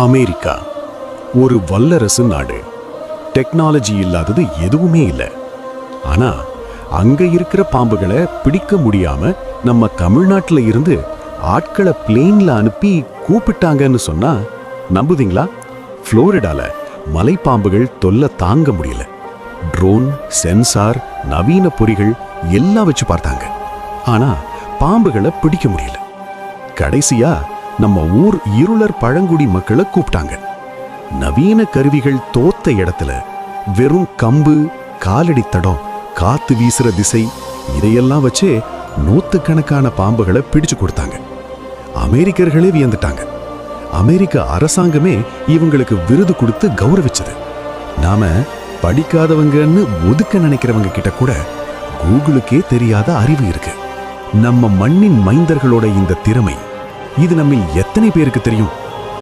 America ஒரு வல்லரசு நாடு. டெக்னாலஜி இல்லாதது எதுவுமே இல்லை. ஆனா அங்க இருக்கிற பாம்புகளை பிடிக்க முடியாம நம்ம தமிழ்நாட்டில் இருந்து ஆட்களை பிளேன்ல அனுப்பி கூப்பிட்டாங்கன்னு சொன்னா நம்புதீங்களா? புளோரிடால மலைப்பாம்புகள் தொல்லை தாங்க முடியல. ட்ரோன், சென்சார், நவீன பொறிகள் எல்லாம் வச்சு பார்த்தாங்க. ஆனா பாம்புகளை பிடிக்க முடியல. கடைசியா நம்ம ஊர் இருளர் பழங்குடி மக்களை கூப்பிட்டாங்க. நவீன கருவிகள் தோத்த இடத்துல வெறும் கம்பு, காலடி தடம், காத்து வீசுற திசை இதையெல்லாம் வச்சே நூத்துக்கணக்கான பாம்புகளை பிடிச்சு கொடுத்தாங்க. அமெரிக்கர்களே வியந்துட்டாங்க. அமெரிக்க அரசாங்கமே இவங்களுக்கு விருது கொடுத்து கௌரவிச்சது. நாம படிக்காதவங்கன்னு ஒதுக்க நினைக்கிறவங்க கிட்ட கூட கூகுளுக்கே தெரியாத அறிவு இருக்கு. நம்ம மண்ணின் மைந்தர்களோட இந்த திறமை இது நம்மில் எத்தனை பேருக்கு தெரியும்?